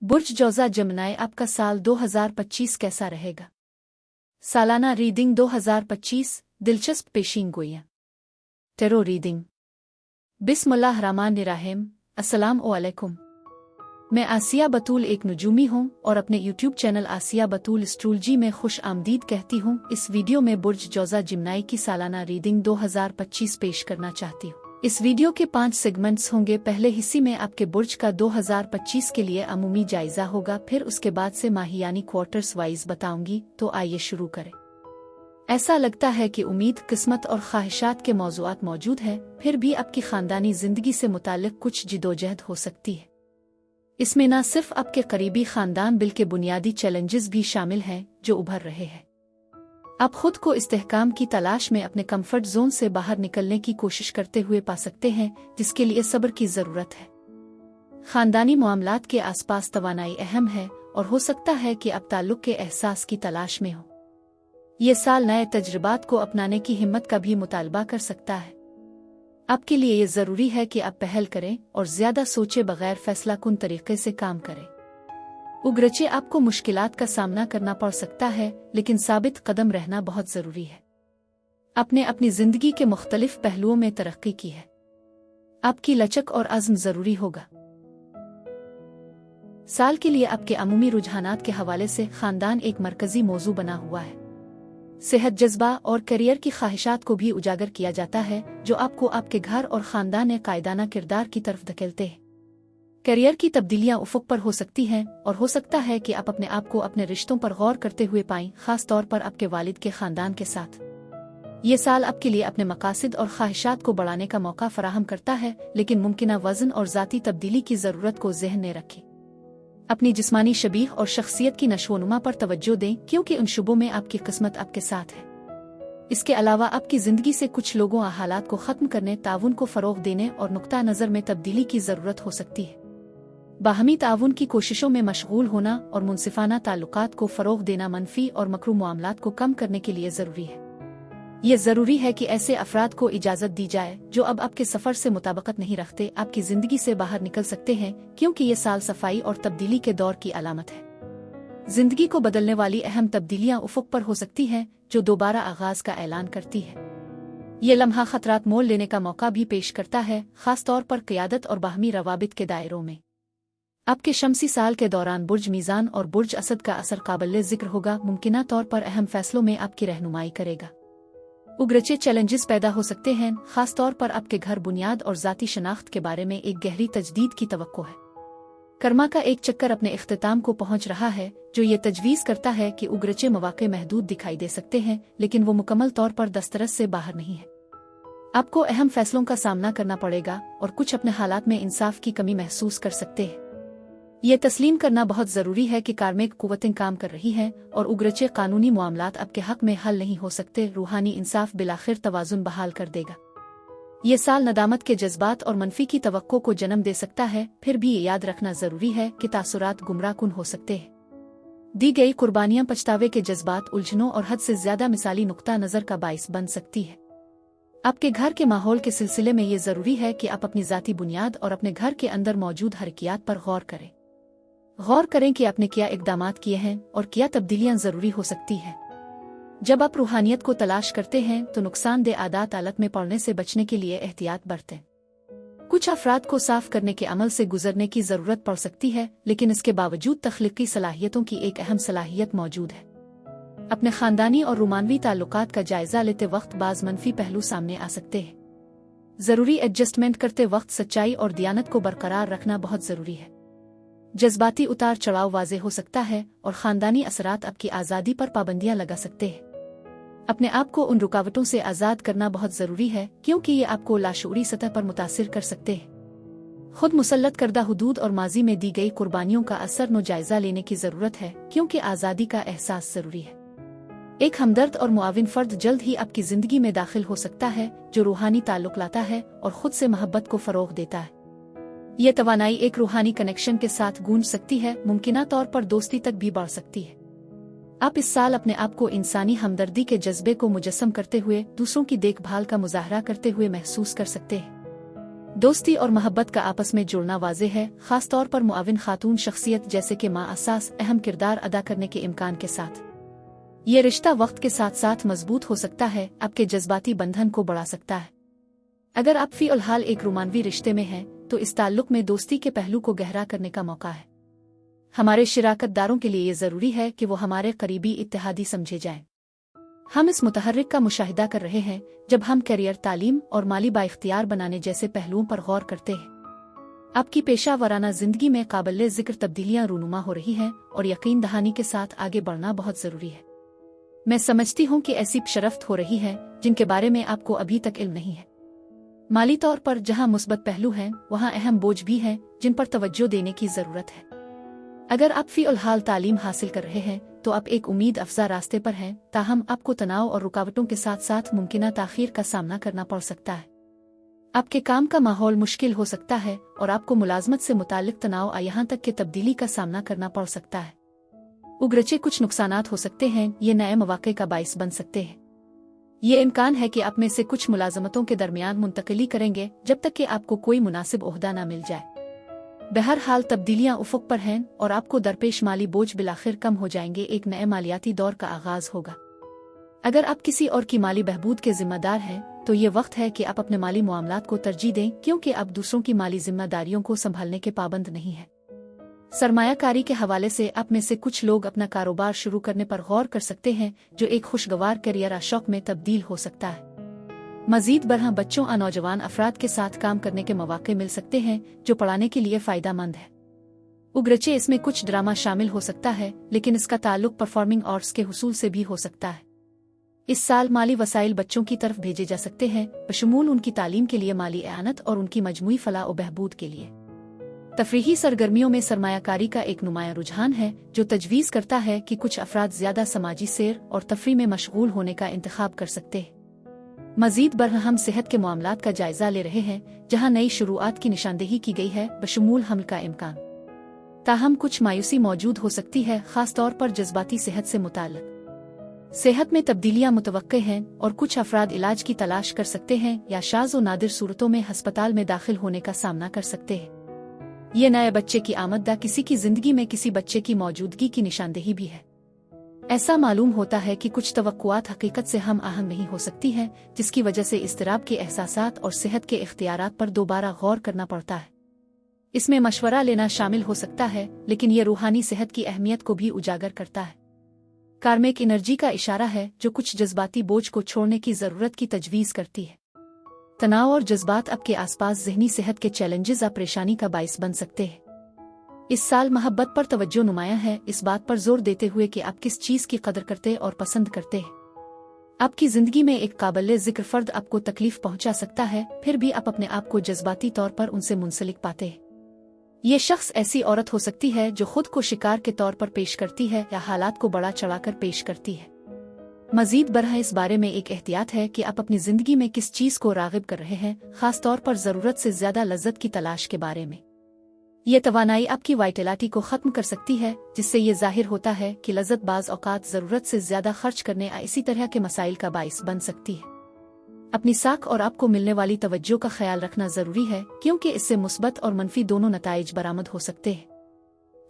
बुर्ज जौज़ा जमनाई आपका साल 2025 कैसा रहेगा? सालाना रीडिंग 2025 दिलचस्प पेशीन गोइयां। Tarot reading. बिस्मिल्लाहिर्रहमानिर्रहीम। अस्सलाम वालेकुम। मैं आसिया बतूल एक नुजूमी हूँ और अपने यूट्यूब चैनल आसिया बतूल एस्ट्रोलॉजी में खुश आमदीद कहती हूँ। इस वीडियो में बुर्ज जौज़ा जमनाई की सालाना रीडिंग 2025 पेश करना चाहती हूँ। इस वीडियो के 5 सेगमेंट्स होंगे। पहले हिस्से में आपके बुर्ज का 2025 के लिए अमूमी जायजा होगा, फिर उसके बाद से माहियानी क्वार्टर्स वाइज बताऊंगी। तो आइए शुरू करें। ऐसा लगता है कि उम्मीद, किस्मत और ख्वाहिशात के मौज़ूआत मौजूद हैं, फिर भी आपकी खानदानी जिंदगी से मुताल्लिक कुछ जिदोजहद हो सकती है। इसमें न सिर्फ आपके करीबी खानदान बल्कि बुनियादी चैलेंजेस भी शामिल हैं जो उभर रहे हैं। आप खुद को इस्तेहकाम की तलाश में अपने कंफर्ट जोन से बाहर निकलने की कोशिश करते हुए पा सकते हैं, जिसके लिए सब्र की जरूरत है। खानदानी मामलात के आसपास तवानाई अहम है और हो सकता है कि आप ताल्लुक के एहसास की तलाश में हो। ये साल नए तजुर्बात को अपनाने की हिम्मत का भी मुतालबा कर सकता है। आपके लिए ये जरूरी है कि आप पहल करें और ज्यादा सोचे बगैर फैसला कुन तरीके से काम करें। उगरचे आपको मुश्किलात का सामना करना पड़ सकता है, लेकिन साबित कदम रहना बहुत जरूरी है। आपने अपनी जिंदगी के मुख्तलिफ पहलुओं में तरक्की की है। आपकी लचक और अज़्म जरूरी होगा। साल के लिए आपके अमूमी रुझानात के हवाले से खानदान एक मरकजी मौजू बना हुआ है। सेहत, जज्बा और करियर की ख्वाहिशात को भी उजागर किया जाता है, जो आपको आपके घर और खानदान कायदाना किरदार की तरफ धकेलते हैं। करियर की तब्दीलियां उफुक पर हो सकती हैं और हो सकता है कि आप अपने आप को अपने रिश्तों पर गौर करते हुए पाएं, खास तौर पर आपके वालिद के खानदान के साथ। ये साल आपके लिए अपने मकासद और ख्वाहिशात को बढ़ाने का मौका फराहम करता है, लेकिन मुमकिना वजन और ज़ाती तब्दीली की ज़रूरत को ज़हन में रखें। अपनी जिस्मानी शबीह और शख्सियत की नशोनुमा पर तवज्जो दें, क्योंकि उन शुबों में आपकी किस्मत आपके साथ है। इसके अलावा आपकी जिंदगी से कुछ लोगों और हालात को ख़त्म करने, ताउन को फ़रोग़ देने और नुक्ता नज़र में तब्दीली की ज़रूरत हो सकती है। बाहमी ताउन की कोशिशों में मशगूल होना और मुनसिफाना ताल्लुकात को फ़रोग़ देना मनफी और मकरू मामलात को कम करने के लिए ज़रूरी है। ये ज़रूरी है कि ऐसे अफराद को इजाज़त दी जाए जो अब आपके सफ़र से मुताबिकत नहीं रखते, आपकी ज़िंदगी से बाहर निकल सकते हैं, क्योंकि ये साल सफाई और तब्दीली के दौर की अलामत है। ज़िंदगी को बदलने वाली अहम तब्दीलियाँ उफ़ुक़ पर हो सकती हैं, जो दोबारा आगाज़ का ऐलान करती है। ये लम्हा ख़तरात मोल लेने का मौका भी पेश करता है, ख़ास तौर पर क़यादत और बाहमी रवाबित के दायरों में। आपके शमसी साल के दौरान बुर्ज मीज़ान और बुर्ज असद का असर काबिल ज़िक्र होगा, मुमकिना तौर पर अहम फैसलों में आपकी रहनुमाई करेगा। उगरचे चैलेंजेस पैदा हो सकते हैं, खास तौर पर आपके घर, बुनियाद और ज़ाती शनाख्त के बारे में एक गहरी तजदीद की तवक्को है। कर्मा का एक चक्कर अपने इख्तिताम को पहुंच रहा है, जो ये तजवीज़ करता है कि उगरचे मौक़े महदूद दिखाई दे सकते हैं, लेकिन वो मुकम्मल तौर पर दस्तरस से बाहर नहीं है। आपको अहम फैसलों का सामना करना पड़ेगा और कुछ अपने हालात में इंसाफ की कमी महसूस कर सकते हैं। ये तस्लीम करना बहुत ज़रूरी है कि कार्मिक कुव्वतें काम कर रही हैं और उगरचे कानूनी मामलात आपके हक में हल नहीं हो सकते। रूहानी इंसाफ बिलाखिर तवाज़ुन बहाल कर देगा। ये साल नदामत के जज्बात और मनफी की तवक्को को जन्म दे सकता है, फिर भी ये याद रखना ज़रूरी है कि तासुरात गुमराहकुन हो सकते हैं। दी गई कुर्बानियाँ पछतावे के जज्बात, उलझनों और हद से ज़्यादा मिसाली नुक्ता नज़र का बाइस बन सकती है। आपके घर के माहौल के सिलसिले में ये ज़रूरी है कि आप अपनी ज़ाती बुनियाद और अपने घर के अंदर मौजूद हरकियात पर गौर करें। गौर करें कि आपने क्या इक़दामात किए हैं और क्या तब्दीलियां ज़रूरी हो सकती हैं। जब आप रूहानियत को तलाश करते हैं तो नुकसानदेह आदात आलत में पड़ने से बचने के लिए एहतियात बरतें। कुछ अफराद को साफ करने के अमल से गुजरने की ज़रूरत पड़ सकती है, लेकिन इसके बावजूद तख्लीकी सलाहियतों की एक अहम सलाहियत मौजूद है। अपने ख़ानदानी और रूमानवी ताल्लुकात का जायज़ा लेते वक्त बाज़ मनफी पहलू सामने आ सकते हैं। ज़रूरी एडजस्टमेंट करते वक्त सच्चाई और दियानत को बरकरार रखना बहुत ज़रूरी है। जज्बाती उतार चढ़ाव वाज़े हो सकता है और ख़ानदानी असरात आपकी आज़ादी पर पाबंदियां लगा सकते हैं। अपने आप को उन रुकावटों से आज़ाद करना बहुत ज़रूरी है, क्योंकि ये आपको लाशूरी सतह पर मुतासिर कर सकते हैं। खुद मुसल्लत करदा हुदूद और माजी में दी गई कुर्बानियों का असर नो जायज़ा लेने की ज़रूरत है, क्योंकि आज़ादी का एहसास ज़रूरी है। एक हमदर्द और मुआविन फ़र्द जल्द ही आपकी ज़िंदगी में दाखिल हो सकता है, जो रूहानी ताल्लुक़ लाता है और ख़ुद से मोहब्बत को फ़रोग़ देता है। ये तवानाई एक रूहानी कनेक्शन के साथ गूंज सकती है, मुमकिना तौर पर दोस्ती तक भी बढ़ सकती है। आप इस साल अपने आप को इंसानी हमदर्दी के जज्बे को मुजस्सम करते हुए दूसरों की देखभाल का मुजाहरा करते हुए महसूस कर सकते हैं। दोस्ती और मोहब्बत का आपस में जुड़ना वाज़ेह है, खास तौर पर मुआविन खातून शख्सियत जैसे कि माँ असास अहम किरदार अदा करने के इम्कान के साथ। ये रिश्ता वक्त के साथ साथ मजबूत हो सकता है, आपके जज्बाती बंधन को बढ़ा सकता है। अगर आप फ़िलहाल एक रोमानवी रिश्ते में हैं, तो इस ताल्लुक में दोस्ती के पहलू को गहरा करने का मौका है। हमारे शिराकतदारों के लिए ये ज़रूरी है कि वो हमारे करीबी इत्तेहादी समझे जाएं। हम इस मुतहर्रिक का मुशाहिदा कर रहे हैं जब हम करियर, तालीम और माली बाइख्तियार बनाने जैसे पहलुओं पर गौर करते हैं। आपकी पेशा वराना जिंदगी में काबिल जिक्र तब्दीलियां रूनुमा हो रही हैं और यकीन दहानी के साथ आगे बढ़ना बहुत जरूरी है। मैं समझती हूँ कि ऐसी पेशरफ्त हो रही है जिनके बारे में आपको अभी तक इल्म नहीं है। माली तौर पर जहाँ मुस्बत पहलू हैं, वहाँ अहम बोझ भी हैं जिन पर तवज्जो देने की जरूरत है। अगर आप फ़िलहाल तालीम हासिल कर रहे हैं तो आप एक उम्मीद अफजा रास्ते पर हैं, ताहम आपको तनाव और रुकावटों के साथ साथ मुमकिना ताख़ीर का सामना करना पड़ सकता है। आपके काम का माहौल मुश्किल हो सकता है और आपको मुलाजमत से मुताल्लिक तनाव यहाँ तक कि तब्दीली का सामना करना पड़ सकता है। उगरचे कुछ नुकसानात हो सकते हैं, ये नए मौक़े का बाइस बन सकते हैं। ये इम्कान है कि आप में से कुछ मुलाजमतों के दरमियान मुंतकिली करेंगे जब तक कि आपको कोई मुनासिब ओहदा न मिल जाए। बहरहाल तब्दीलियां उफ़ुक़ पर हैं और आपको दरपेश माली बोझ बिलाखिर कम हो जाएंगे। एक नए मालियाती दौर का आगाज होगा। अगर आप किसी और की माली बहबूद के जिम्मेदार हैं तो ये वक्त है कि आप अपने माली मामलात को तरजीह दें, क्योंकि आप दूसरों की माली जिम्मेदारियों को संभालने के पाबंद नहीं हैं। सरमायाकारी के हवाले से आप में से कुछ लोग अपना कारोबार शुरू करने पर गौर कर सकते हैं, जो एक खुशगवार करियर आशौक में तब्दील हो सकता है। मजीद बरहा बच्चों और नौजवान अफराद के साथ काम करने के मौके मिल सकते हैं जो पढ़ाने के लिए फ़ायदा मंद है। उगरचे इसमें कुछ ड्रामा शामिल हो सकता है, लेकिन इसका ताल्लुक परफॉर्मिंग आर्ट्स के हुसूल से भी हो सकता है। इस साल माली वसाइल बच्चों की तरफ भेजे जा सकते हैं, बशमूल उनकी तालीम के लिए, माली एआनत और उनकी मजमूई फलाह और बहबूद के लिए। तफरीही सरगर्मियों में सरमायाकारी का एक नुमाया रुझान है जो तजवीज़ करता है कि कुछ अफराद ज़्यादा समाजी सैर और तफरी में मशगूल होने का इंतखाब कर सकते हैं। मजीद बरहा हम सेहत के मामलात का जायजा ले रहे हैं, जहां नई शुरुआत की निशानदेही की गई है, बशमूल हमल का इम्कान। ताहम कुछ मायूसी मौजूद हो सकती है, खास तौर पर जज्बाती सेहत से मुताल्लिक। सेहत में तब्दीलियां मुतवक्के हैं और कुछ अफराद इलाज की तलाश कर सकते हैं या शाज़ और नादिर सूरतों में हस्पताल में दाखिल होने का सामना कर सकते हैं। ये नए बच्चे की आमद किसी की जिंदगी में किसी बच्चे की मौजूदगी की निशानदेही भी है। ऐसा मालूम होता है कि कुछ तवक्कुआत हकीकत से हम आहंग नहीं हो सकती हैं, जिसकी वजह से इज़्तिराब के एहसासात और सेहत के इख्तियारात पर दोबारा गौर करना पड़ता है। इसमें मशवरा लेना शामिल हो सकता है, लेकिन यह रूहानी सेहत की अहमियत को भी उजागर करता है। कार्मिक एनर्जी का इशारा है जो कुछ जज्बाती बोझ को छोड़ने की ज़रूरत की तजवीज़ करती है। तनाव और जज्बात आपके आसपास ज़हनी सेहत के चैलेंजेस या परेशानी का बाइस बन सकते हैं। इस साल मोहब्बत पर तवज्जो नुमाया है, इस बात पर जोर देते हुए कि आप किस चीज़ की कदर करते और पसंद करते हैं। आपकी ज़िंदगी में एक काबिल ज़िक्र फ़र्द आपको तकलीफ़ पहुंचा सकता है, फिर भी आप अपने आप को जज्बाती तौर पर उनसे मुंसलिक पाते हैं। ये शख्स ऐसी औरत हो सकती है जो खुद को शिकार के तौर पर पेश करती है या हालात को बढ़ा चढ़ाकर पेश करती है। मजीद बरहा इस बारे में एक एहतियात है कि आप अपनी ज़िंदगी में किस चीज़ को राग़िब कर रहे हैं, ख़ास तौर पर ज़रूरत से ज़्यादा लज्जत की तलाश के बारे में। ये तवानाई आपकी वाइटलिटी को ख़त्म कर सकती है, जिससे ये ज़ाहिर होता है कि लज्जत बाज़ औक़ात ज़रूरत से ज़्यादा खर्च करने या इसी तरह के मसाइल का बाइस बन सकती है। अपनी साख और आपको मिलने वाली तवज्जो का ख्याल रखना ज़रूरी है, क्योंकि इससे मुस्बत और मनफी दोनों नताइज बरामद हो सकते हैं।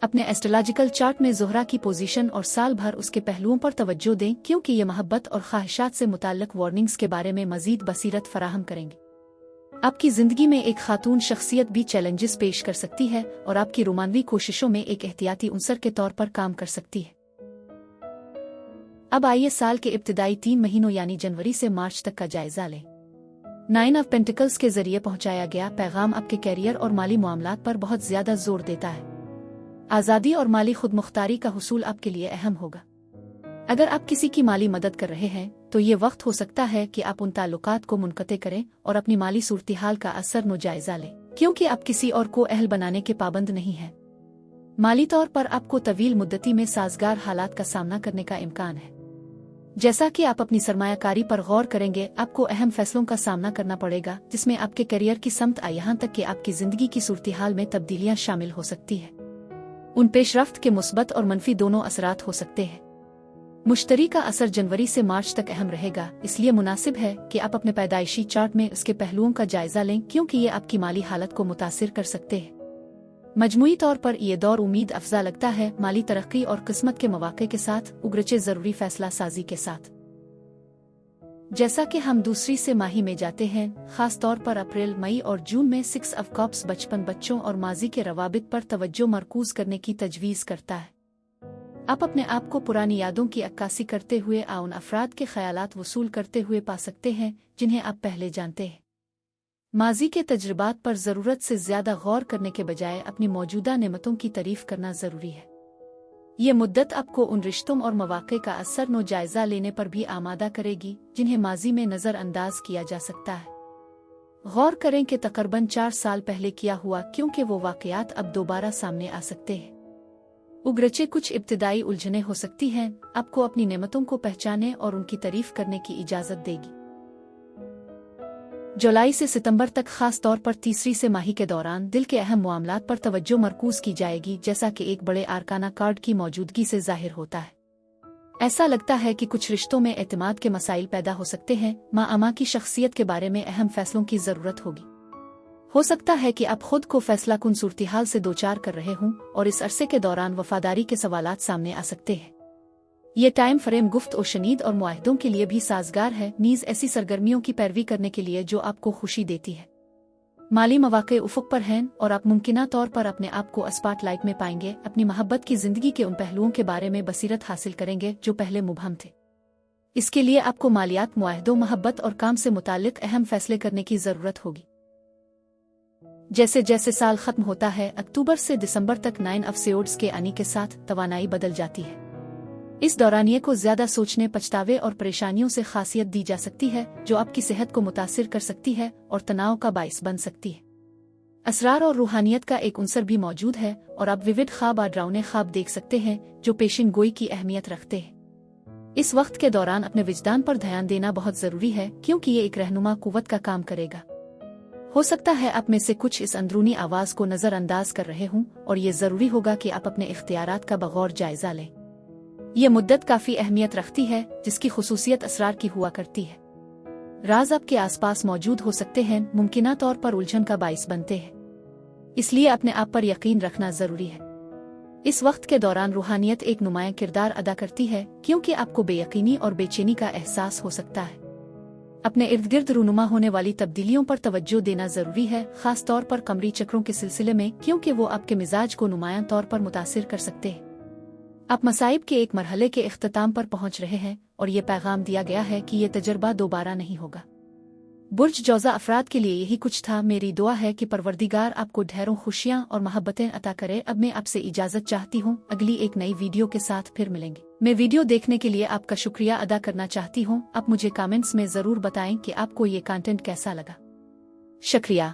अपने एस्ट्रोलॉजिकल चार्ट में ज़ोहरा की पोजीशन और साल भर उसके पहलुओं पर तवज्जो दें, क्योंकि ये मोहब्बत और ख्वाहिशात से मुताल्लिक वार्निंग्स के बारे में मज़ीद बसीरत फराहम करेंगे। आपकी ज़िंदगी में एक खातून शख्सियत भी चैलेंजेस पेश कर सकती है और आपकी रोमानवी कोशिशों में एक एहतियाती उनसर के तौर पर काम कर सकती है। अब आइए साल के इब्तिदाई 3 महीनों यानी जनवरी से मार्च तक का जायजा लें। 9 ऑफ पेंटिकल्स के जरिए पहुंचाया गया पैगाम आपके कैरियर और माली मामलात पर बहुत ज़्यादा जोर देता है। आज़ादी और माली खुदमुख्तारी का हुसूल आपके लिए अहम होगा। अगर आप किसी की माली मदद कर रहे हैं तो ये वक्त हो सकता है कि आप उन ताल्लुकात को मुनक़ते करें और अपनी माली सूरत-ए-हाल का असर नो जायजा लें, क्योंकि आप किसी और को अहल बनाने के पाबंद नहीं हैं। माली तौर पर आपको तवील मुद्दती में साजगार हालात का सामना करने का इम्कान है। जैसा कि आप अपनी सरमायाकारी पर गौर करेंगे, आपको अहम फैसलों का सामना करना पड़ेगा, जिसमें आपके करियर की समत यहाँ तक कि आपकी ज़िंदगी की सूरत-ए-हाल में तब्दीलियाँ शामिल हो सकती है। उन पेशरफ्त के मुस्बत और मनफी दोनों असरात हो सकते हैं। मुश्तरी का असर जनवरी से मार्च तक अहम रहेगा, इसलिए मुनासिब है कि आप अपने पैदाइशी चार्ट में उसके पहलुओं का जायजा लें, क्योंकि ये आपकी माली हालत को मुतासिर कर सकते हैं। मजमूई तौर पर ये दौर उम्मीद अफजा लगता है, माली तरक्की और किस्मत के मौके के साथ, उगरचे जरूरी फैसला साजी के साथ। जैसा कि हम दूसरी से माही में जाते हैं, खास तौर पर अप्रैल, मई और जून में 6 ऑफ कप्स बचपन, बच्चों और माजी के रवाबित पर तवज्जो मरकूज करने की तजवीज़ करता है। आप अपने आप को पुरानी यादों की अक्कासी करते हुए उन अफराद के ख्यालात वसूल करते हुए पा सकते हैं जिन्हें आप पहले जानते हैं। माजी के तजुर्बात पर ज़रूरत से ज़्यादा गौर करने के बजाय अपनी मौजूदा नेमतों की तारीफ करना ज़रूरी है। ये मुद्दत आपको उन रिश्तों और मौक़े का असर नो जायज़ा लेने पर भी आमादा करेगी जिन्हें माजी में नज़रअंदाज किया जा सकता है। गौर करें कि तकरीबन 4 साल पहले किया हुआ, क्योंकि वो वाक़यात अब दोबारा सामने आ सकते हैं। उगरचे कुछ इब्तिदाई उलझने हो सकती हैं, आपको अपनी नेमतों को पहचाने और उनकी तारीफ करने की इजाज़त देगी। जुलाई से सितंबर तक खास तौर पर तीसरी से माही के दौरान दिल के अहम मामलात पर तवज्जो मरकूज की जाएगी, जैसा कि एक बड़े आरकाना कार्ड की मौजूदगी से जाहिर होता है। ऐसा लगता है कि कुछ रिश्तों में एतमाद के मसाइल पैदा हो सकते हैं। माँ अमा की शख्सियत के बारे में अहम फैसलों की ज़रूरत होगी। हो सकता है कि आप खुद को फैसला कुन सूरत-ए-हाल से दोचार कर रहे हों और इस अरसे के दौरान वफादारी के सवालात सामने आ सकते हैं। ये टाइम फ्रेम गुफ्त और शनीद और मुआहदों के लिए भी साजगार है, नीज़ ऐसी सरगर्मियों की पैरवी करने के लिए जो आपको खुशी देती है। माली मौक़े उफ़ुक़ पर हैं और आप मुमकिना तौर पर अपने आप को स्पॉटलाइट में पाएंगे। अपनी मोहब्बत की ज़िंदगी के उन पहलुओं के बारे में बसीरत हासिल करेंगे जो पहले मुबहम थे। इसके लिए आपको मालियात, मुआहदों, मोहब्बत और काम से मुताल्लिक़ अहम फैसले करने की ज़रूरत होगी। जैसे जैसे साल खत्म होता है, अक्टूबर से दिसंबर तक 9 ऑफ सोर्ड्स के आने के साथ तवानाई बदल जाती है। इस दौरानिये को ज्यादा सोचने, पछतावे और परेशानियों से खासियत दी जा सकती है, जो आपकी सेहत को मुतासिर कर सकती है और तनाव का बाइस बन सकती है। असरार और रूहानियत का एक उनसर भी मौजूद है और आप विविध ख्वाब और डरावने ख्वाब देख सकते हैं जो पेशिन गोई की अहमियत रखते हैं। इस वक्त के दौरान अपने विजदान पर ध्यान देना बहुत जरूरी है, क्योंकि ये एक रहनुमा कुव्वत का काम करेगा। हो सकता है आप में से कुछ इस अंदरूनी आवाज को नजरअंदाज कर रहे हों और ये जरूरी होगा कि आप अपने इख्तियारात का बगौर जायजा लें। ये मुद्दत काफी अहमियत रखती है, जिसकी खुसूसियत असरार की हुआ करती है। राज आपके आसपास मौजूद हो सकते हैं, मुमकिना तौर पर उलझन का बाइस बनते हैं, इसलिए अपने आप पर यकीन रखना जरूरी है। इस वक्त के दौरान रूहानियत एक नुमाया किरदार अदा करती है, क्योंकि आपको बेयकीनी और बेचैनी का एहसास हो सकता है। अपने इर्द गिर्द रूनुमा होने वाली तब्दीलियों पर तवज्जो देना जरूरी है, खास तौर पर कमरी चक्रों के सिलसिले में, क्योंकि वो आपके मिजाज को नुमायां तौर पर मुतासिर कर सकते हैं। आप मसाइब के एक मरहले के इख्तिताम पर पहुंच रहे हैं और ये पैगाम दिया गया है कि ये तजर्बा दोबारा नहीं होगा। बुर्ज जौजा अफराद के लिए यही कुछ था। मेरी दुआ है कि परवरदिगार आपको ढेरों खुशियां और मोहब्बतें अता करे। अब मैं आपसे इजाजत चाहती हूँ, अगली एक नई वीडियो के साथ फिर मिलेंगे। मैं वीडियो देखने के लिए आपका शुक्रिया अदा करना चाहती हूँ। आप मुझे कमेंट्स में जरूर बताएं कि आपको ये कंटेंट कैसा लगा। शुक्रिया।